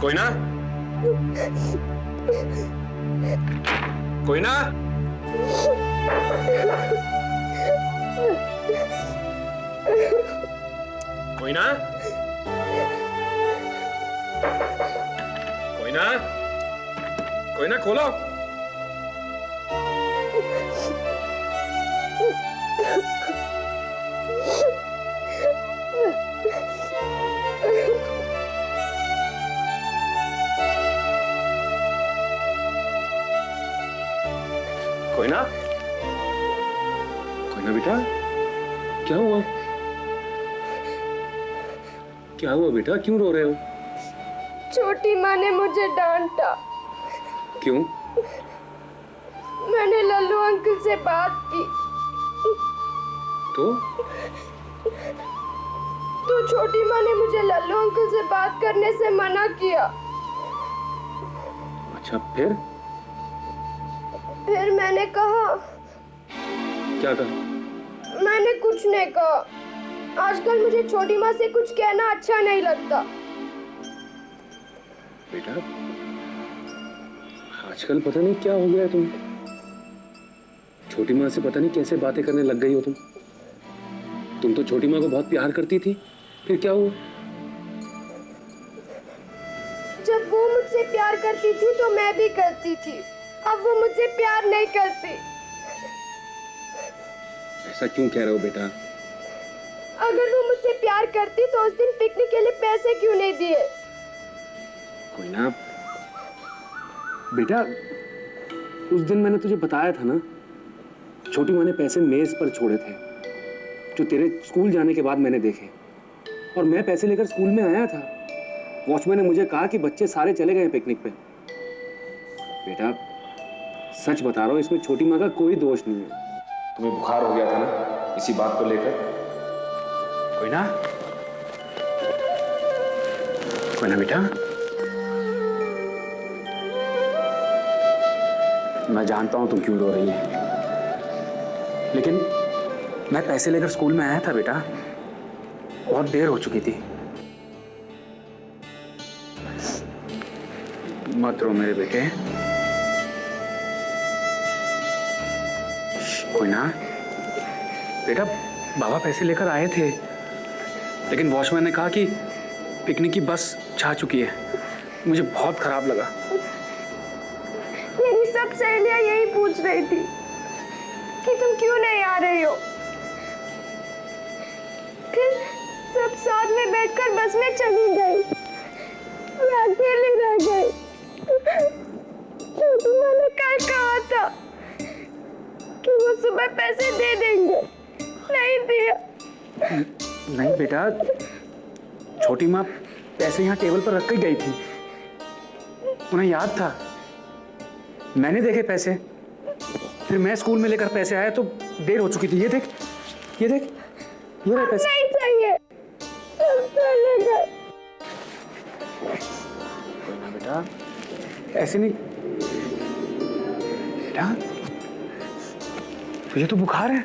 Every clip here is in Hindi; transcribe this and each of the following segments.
कोई ना, कोई ना, कोई ना, कोई ना, कोई ना, खोलो। कोई ना, कोई ना बेटा, क्या हुआ? क्या हुआ बेटा, क्यों रो रहे हो? छोटी माँ ने मुझे डांटा। क्यों? मैंने लल्लू अंकल से बात की तो छोटी माँ ने मुझे लल्लू अंकल से बात करने से मना किया। अच्छा, फिर मैंने कहा। क्या कहा? मैंने कुछ नहीं कहा। आजकल मुझे छोटी माँ से कुछ कहना अच्छा नहीं लगता। बेटा, आजकल पता नहीं क्या हो गया है तुम्हें। छोटी माँ से पता नहीं कैसे बातें करने लग गई हो तुम। तुम तो छोटी माँ को बहुत प्यार करती थी, फिर क्या हुआ? जब वो मुझसे प्यार करती थी तो मैं भी करती थी। अब वो मुझसे प्यार नहीं करती। ऐसा क्यों कह रहे हो बेटा? अगर वो मुझसे प्यार करती तो उस दिन पिकनिक के लिए पैसे क्यों नहीं दिए? कोई ना बेटा, उस दिन मैंने तुझे बताया था ना, छोटी माँ ने पैसे मेज पर छोड़े थे जो तेरे स्कूल जाने के बाद मैंने देखे, और मैं पैसे लेकर स्कूल में आया था। वॉचमैन ने मुझे कहा कि बच्चे सारे चले गए पिकनिक पे। बेटा, सच बता रहा हूँ, इसमें छोटी माँ का कोई दोष नहीं है। तुम्हें बुखार हो गया था ना इसी बात को लेकर। कोई ना, कोई ना बेटा, मैं जानता हूं तुम क्यों रो रही है, लेकिन मैं पैसे लेकर स्कूल में आया था बेटा। बहुत देर हो चुकी थी। मत रो मेरे बेटे। कोई ना बेटा, बाबा पैसे लेकर आए थे, लेकिन वॉचमैन ने कहा कि पिकनिक की बस जा चुकी है। मुझे बहुत खराब लगा। मेरी सब सहेलियां यही पूछ रही थी कि तुम क्यों नहीं आ रही हो। फिर सब साथ में बैठकर बस में चली गई। मैं अकेली रह गई। छोटी माँ ने कल कहा था कि वो सुबह पैसे दे देंगे, नहीं दिया। नहीं बेटा, छोटी माँ पैसे यहाँ टेबल पर रख के गई थी। उन्हें याद था, मैंने देखे पैसे। फिर मैं स्कूल में लेकर पैसे आया तो देर हो चुकी थी। ये देख, ये देख, ये रहे पैसे। नहीं चाहिए, सब चले गए। कोई ना बेटा, ऐसे नहीं। बेटा, तुझे तो बुखार है।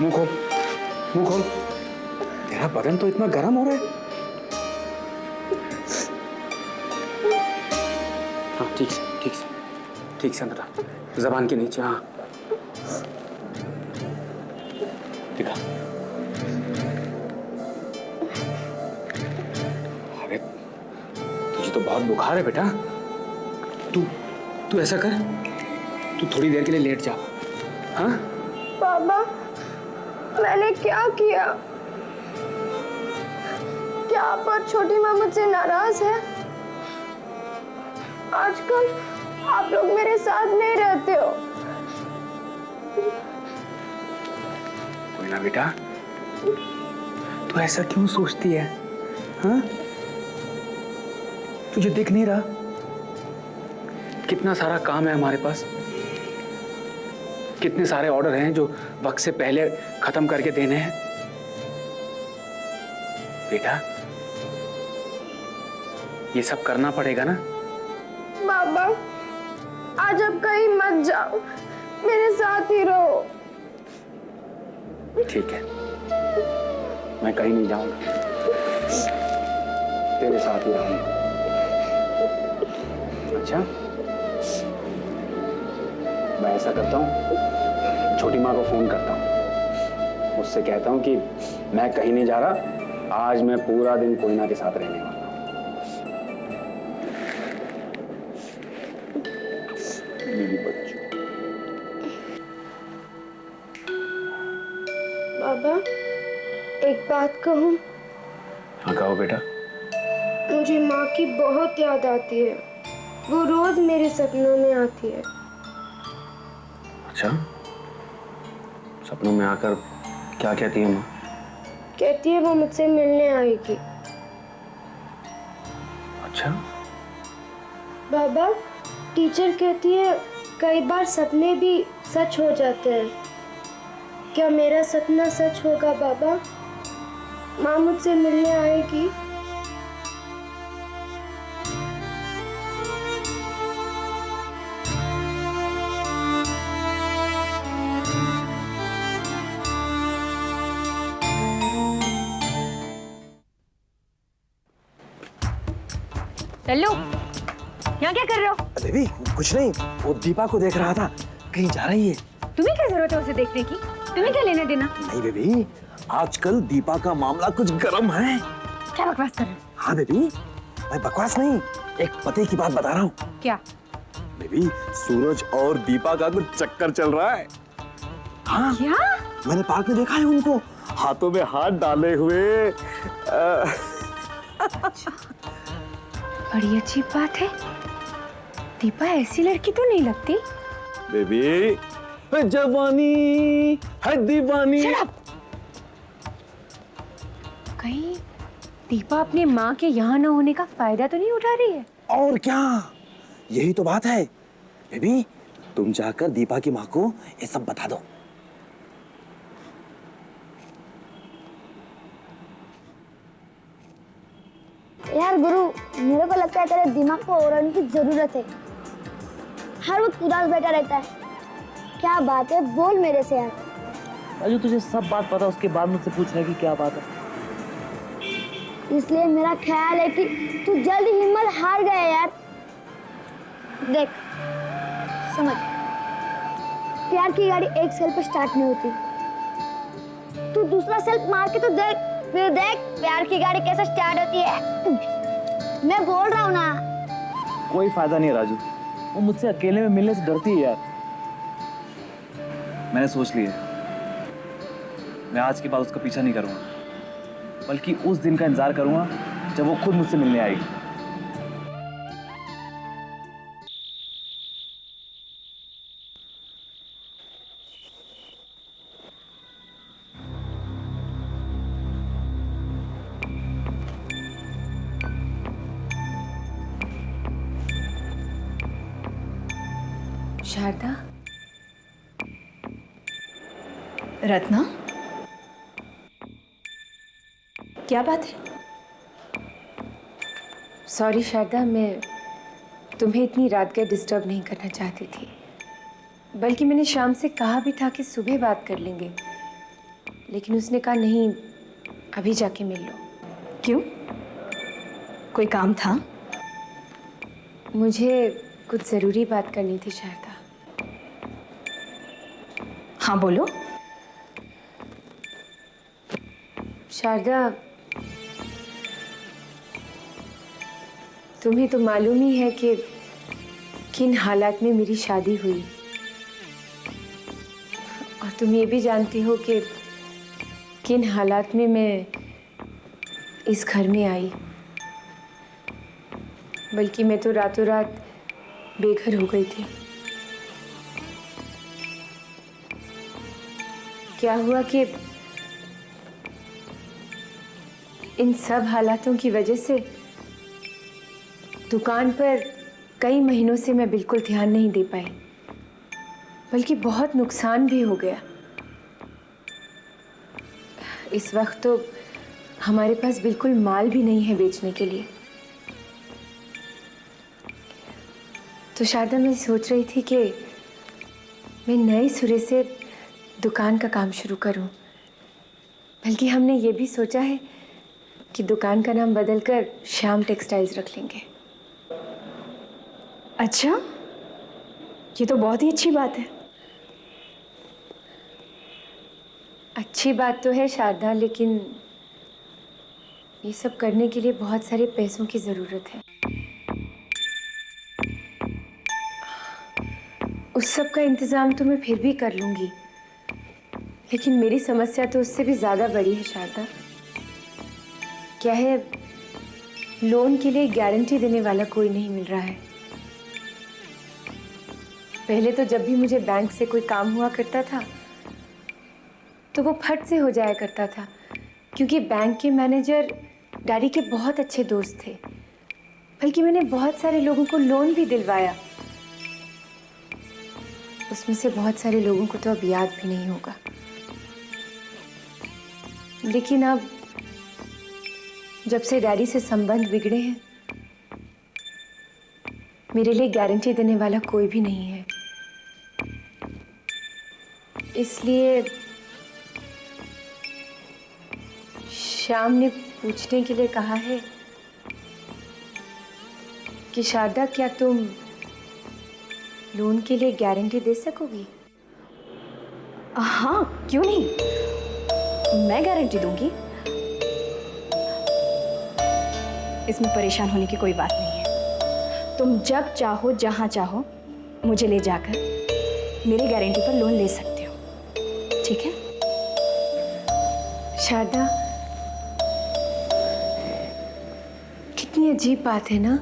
मुंह खोल, मुंह खोल। तेरा बदन तो इतना गर्म हो रहा है। हाँ, ठीक से, ठीक से, ठीक से अंदर आ। जबान के नीचे। हाँ, दिखा। अरे, तुझे तो बहुत बुखार है बेटा। तू ऐसा कर, तू थोड़ी देर के लिए लेट जा। हाँ? बाबा, मैंने क्या किया? क्या आप और छोटी माँ मुझसे नाराज है? आजकल आप लोग मेरे साथ नहीं रहते हो। कोई ना बेटा, तू ऐसा क्यों सोचती है? हाँ? तुझे दिख नहीं रहा कितना सारा काम है हमारे पास? कितने सारे ऑर्डर हैं जो वक्त से पहले खत्म करके देने हैं। बेटा, ये सब करना पड़ेगा ना। बाबा, आज अब कहीं मत जाओ, मेरे साथ ही रहो। ठीक है, मैं कहीं नहीं जाऊंगा, तेरे साथ ही रहूंगा। अच्छा, मैं ऐसा करता हूँ, छोटी माँ को फोन करता हूँ, उससे कहता हूँ कि मैं कहीं नहीं जा रहा, आज मैं पूरा दिन कोयना के साथ रहने वाला हूँ। मेरी बच्ची। बाबा, एक बात कहूँ? हाँ कहो बेटा। मुझे माँ की बहुत याद आती है, वो रोज मेरे सपनों में आती है। अच्छा, सपनों में आकर क्या कहती है माँ? कहती है वो मुझसे मिलने आएगी। अच्छा। बाबा, टीचर कहती है कई बार सपने भी सच हो जाते हैं। क्या मेरा सपना सच होगा बाबा? माँ मुझसे मिलने आएगी? हेलो, यहाँ क्या कर रहे हो? बेबी कुछ नहीं, वो दीपा को देख रहा था, कहीं जा रही है। तुम्हें क्या जरूरत है उसे देखने की? तुम्हें क्या लेना देना? नहीं बेबी, आजकल दीपा का मामला कुछ गर्म है। क्या बकवास कर रहे हो? हाँ बेबी, मैं बकवास नहीं, एक पते की बात बता रहा हूँ। क्या? बेबी, सूरज और दीपा का कुछ चक्कर चल रहा है। हाँ, क्या? मैंने पार्क में देखा है उनको, हाथों में हाथ डाले हुए। बड़ी अच्छी बात है। दीपा ऐसी लड़की तो नहीं लगती। बेबी, जवानी है दीवानी। कहीं दीपा अपनी माँ के यहाँ न होने का फायदा तो नहीं उठा रही है? और क्या, यही तो बात है। बेबी, तुम जाकर दीपा की माँ को ये सब बता दो। यार गुरु, मेरे को लगता है तेरे दिमाग को ओरन की जरूरत है। हर वक्त उदास बैठा रहता है। क्या बात है, बोल मेरे से यार। राजू, तुझे सब बात पता, उसके बाद मुझसे पूछ रहा है कि क्या बात है। इसलिए मेरा ख्याल है कि तू जल्दी हिम्मत हार गया यार। देख, समझ, प्यार की गाड़ी एक सेल पर स्टार्ट नहीं होती। तू दूसरा सेल मार के तो देख, फिर देख प्यार की गाड़ी कैसे स्टार्ट होती है। मैं बोल रहा हूँ ना। कोई फायदा नहीं है राजू, वो मुझसे अकेले में मिलने से डरती है यार। मैंने सोच लिया, मैं आज के बाद उसका पीछा नहीं करूंगा, बल्कि उस दिन का इंतजार करूंगा जब वो खुद मुझसे मिलने आएगी। शारदा, रत्ना, क्या बात है? सॉरी शारदा, मैं तुम्हें इतनी रात गए डिस्टर्ब नहीं करना चाहती थी। बल्कि मैंने शाम से कहा भी था कि सुबह बात कर लेंगे, लेकिन उसने कहा नहीं, अभी जाके मिल लो। क्यों? कोई काम था? मुझे कुछ ज़रूरी बात करनी थी शारदा। हाँ बोलो। शारदा, तुम्हें तो मालूम ही है कि किन हालात में मेरी शादी हुई, और तुम ये भी जानती हो कि किन हालात में मैं इस घर में आई। बल्कि मैं तो रातों रात बेघर हो गई थी। क्या हुआ कि इन सब हालातों की वजह से दुकान पर कई महीनों से मैं बिल्कुल ध्यान नहीं दे पाई, बल्कि बहुत नुकसान भी हो गया। इस वक्त तो हमारे पास बिल्कुल माल भी नहीं है बेचने के लिए। तो शारदा, मैं सोच रही थी कि मैं नए सिरे से दुकान का काम शुरू करूं। बल्कि हमने ये भी सोचा है कि दुकान का नाम बदलकर श्याम टेक्सटाइल्स रख लेंगे। अच्छा, ये तो बहुत ही अच्छी बात है। अच्छी बात तो है शारदा, लेकिन ये सब करने के लिए बहुत सारे पैसों की ज़रूरत है। उस सब का इंतज़ाम तो मैं फिर भी कर लूँगी, लेकिन मेरी समस्या तो उससे भी ज़्यादा बड़ी है शारदा। क्या है, लोन के लिए गारंटी देने वाला कोई नहीं मिल रहा है। पहले तो जब भी मुझे बैंक से कोई काम हुआ करता था तो वो फट से हो जाया करता था, क्योंकि बैंक के मैनेजर डैडी के बहुत अच्छे दोस्त थे। बल्कि मैंने बहुत सारे लोगों को लोन भी दिलवाया। उसमें से बहुत सारे लोगों को तो अब याद भी नहीं होगा। लेकिन अब जब से डैडी से संबंध बिगड़े हैं, मेरे लिए गारंटी देने वाला कोई भी नहीं है। इसलिए श्याम ने पूछने के लिए कहा है कि शारदा, क्या तुम लोन के लिए गारंटी दे सकोगी? हाँ, क्यों नहीं, मैं गारंटी दूंगी। इसमें परेशान होने की कोई बात नहीं है। तुम जब चाहो जहां चाहो मुझे ले जाकर मेरी गारंटी पर लोन ले सकते हो, ठीक है? शारदा, कितनी अजीब बात है ना।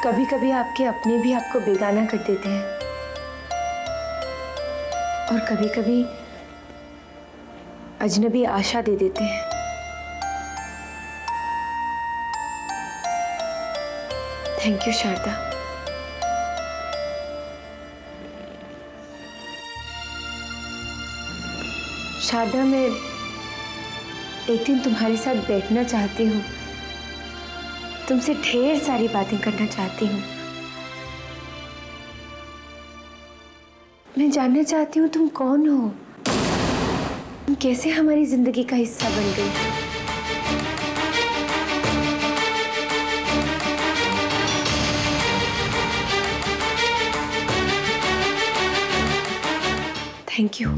कभी कभी आपके अपने भी आपको बेगाना कर देते हैं, और कभी कभी अजनबी आशा दे देते हैं। Thank you Sharda. शारदा, मैं एक दिन तुम्हारे साथ बैठना चाहती हूँ, तुमसे ढेर सारी बातें करना चाहती हूँ। मैं जानना चाहती हूँ तुम कौन हो, तुम कैसे हमारी जिंदगी का हिस्सा बन गई। Thank you.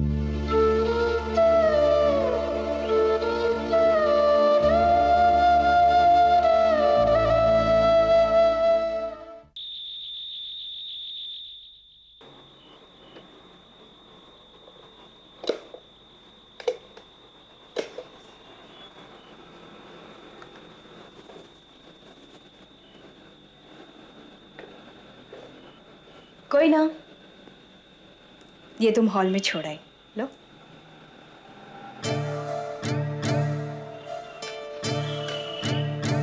कोई ना, ये तुम हॉल में छोड़ आई, लो।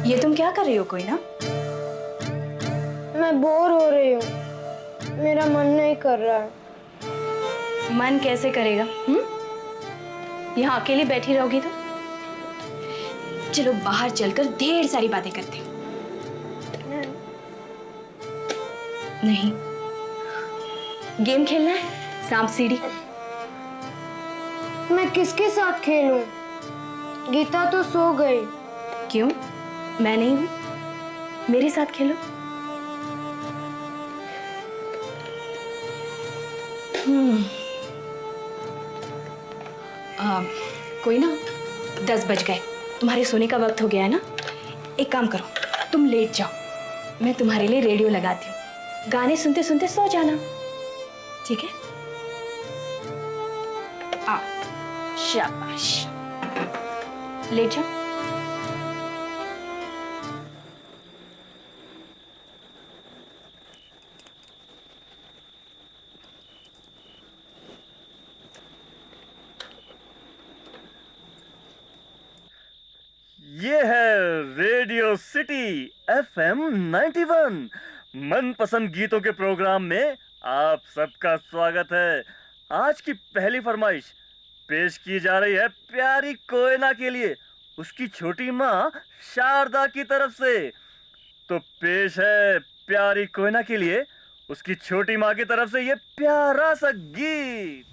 ये तुम क्या कर रही हो? कोई ना, मैं बोर हो रही हूँ, मेरा मन नहीं कर रहा है। मन कैसे करेगा? यहाँ अकेली बैठी रहोगी तो? चलो बाहर चलकर ढेर सारी बातें करते हैं। नहीं, गेम खेलना है, सांप सीढ़ी। मैं किसके साथ खेलूं? गीता तो सो गई। क्यों? मैं नहीं हूं, मेरे साथ खेलो। कोई ना, 10 बज गए, तुम्हारे सोने का वक्त हो गया है ना। एक काम करो, तुम लेट जाओ, मैं तुम्हारे लिए रेडियो लगाती हूँ, गाने सुनते सुनते सो जाना, ठीक है? आ, शाबाश, लेट जाओ। ये है रेडियो सिटी FM 91। मनपसंद गीतों के प्रोग्राम में आप सबका स्वागत है। आज की पहली फरमाइश पेश की जा रही है प्यारी कोयना के लिए, उसकी छोटी माँ शारदा की तरफ से। तो पेश है प्यारी कोयना के लिए उसकी छोटी माँ की तरफ से ये प्यारा सा गीत।